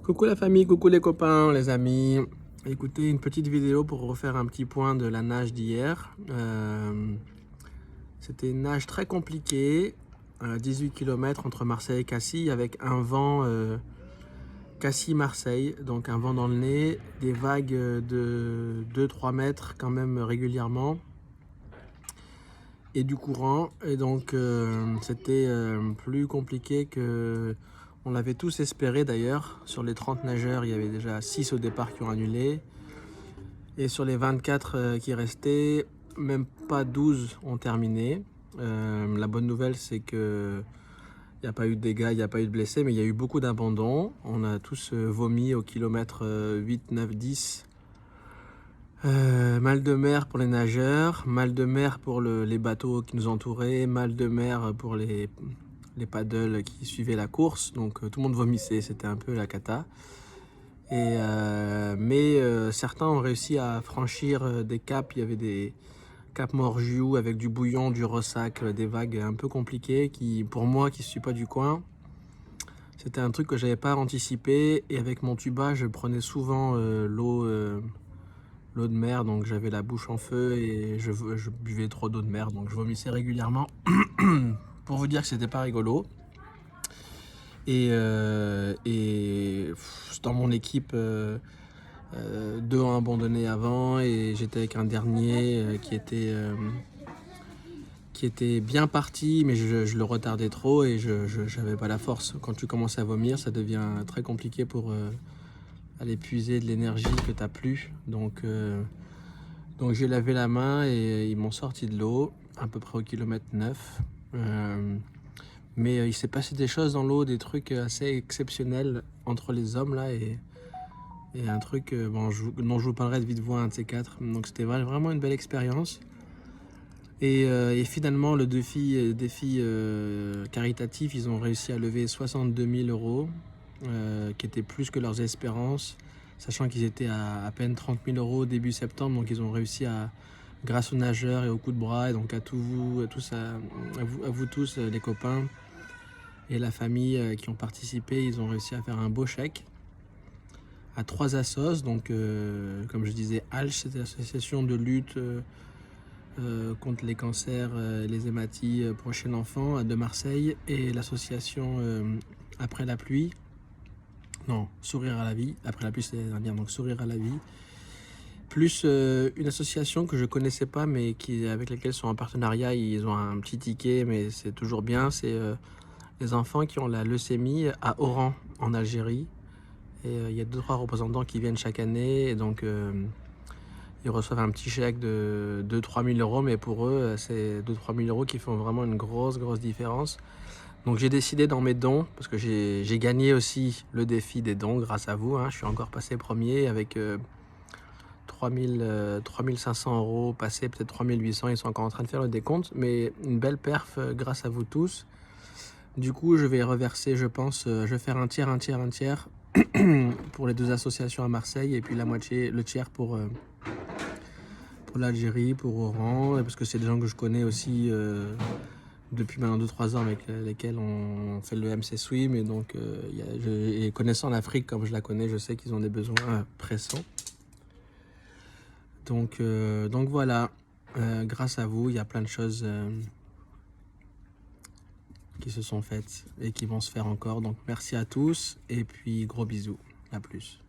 Coucou la famille, coucou les copains, les amis. Écoutez, une petite vidéo pour refaire un petit point de la nage d'hier. C'était une nage très compliquée, 18 km entre Marseille et Cassis, avec un vent Cassis-Marseille, donc un vent dans le nez, des vagues de 2-3 mètres quand même régulièrement, et du courant. Et donc c'était plus compliqué que on l'avait tous espéré d'ailleurs. Sur les 30 nageurs, il y avait déjà 6 au départ qui ont annulé. Et sur les 24 qui restaient, même pas 12 ont terminé. La bonne nouvelle, c'est que il n'y a pas eu de dégâts, il n'y a pas eu de blessés, mais il y a eu beaucoup d'abandons. On a tous vomi au kilomètre 8, 9, 10. Mal de mer pour les nageurs, mal de mer pour les bateaux qui nous entouraient, mal de mer pour les paddles qui suivaient la course. Donc tout le monde vomissait, c'était un peu la cata. Mais certains ont réussi à franchir des caps. Il y avait des caps Morgiou avec du bouillon, du ressac, des vagues un peu compliquées qui, pour moi qui ne suis pas du coin, c'était un truc que j'avais pas anticipé. Et avec mon tuba, je prenais souvent l'eau de mer, donc j'avais la bouche en feu et je buvais trop d'eau de mer, donc je vomissais régulièrement. Pour vous dire que c'était pas rigolo. Et dans mon équipe, deux ont abandonné avant et j'étais avec un dernier qui était bien parti, mais je le retardais trop et je n'avais pas la force. Quand tu commences à vomir, ça devient très compliqué pour aller puiser de l'énergie que tu n'as plus. Donc j'ai lavé la main et ils m'ont sorti de l'eau, à peu près au kilomètre 9. Mais il s'est passé des choses dans l'eau, des trucs assez exceptionnels entre les hommes là et un truc dont je vous parlerai de vive voix, un de ces quatre. Donc c'était vraiment une belle expérience. Et finalement, le défi caritatif, ils ont réussi à lever 62 000 euros, qui était plus que leurs espérances, sachant qu'ils étaient à peine 30 000 euros début septembre. Donc ils ont réussi grâce aux nageurs et aux coups de bras, et donc à vous tous, les copains et la famille qui ont participé, ils ont réussi à faire un beau chèque à 3 assos. Donc comme je disais, ALCH, c'était l'association de lutte contre les cancers, les hématies prochain enfant de Marseille, et l'association Après la pluie, non, Sourire à la vie, après la pluie c'est l'année dernière, donc Sourire à la vie, plus une association que je connaissais pas mais avec laquelle ils sont en partenariat. Ils ont un petit ticket mais c'est toujours bien, c'est les enfants qui ont la leucémie à Oran en Algérie, et il y a 2-3 représentants qui viennent chaque année, et donc ils reçoivent un petit chèque de 2-3 000 euros, mais pour eux, c'est 2-3 000 euros qui font vraiment une grosse différence. Donc j'ai décidé dans mes dons, parce que j'ai gagné aussi le défi des dons grâce à vous, hein. Je suis encore passé premier avec 3 500 euros passés, peut-être 3 800, ils sont encore en train de faire le décompte, mais une belle perf grâce à vous tous. Du coup, je vais reverser, je pense, je vais faire un tiers pour les 2 associations à Marseille, et puis la moitié, le tiers pour l'Algérie, pour Oran, parce que c'est des gens que je connais aussi depuis maintenant 2-3 ans, avec lesquels on fait le MC Swim, et donc et connaissant l'Afrique comme je la connais, je sais qu'ils ont des besoins pressants. Donc voilà, grâce à vous, il y a plein de choses qui se sont faites et qui vont se faire encore. Donc merci à tous, et puis gros bisous, à plus.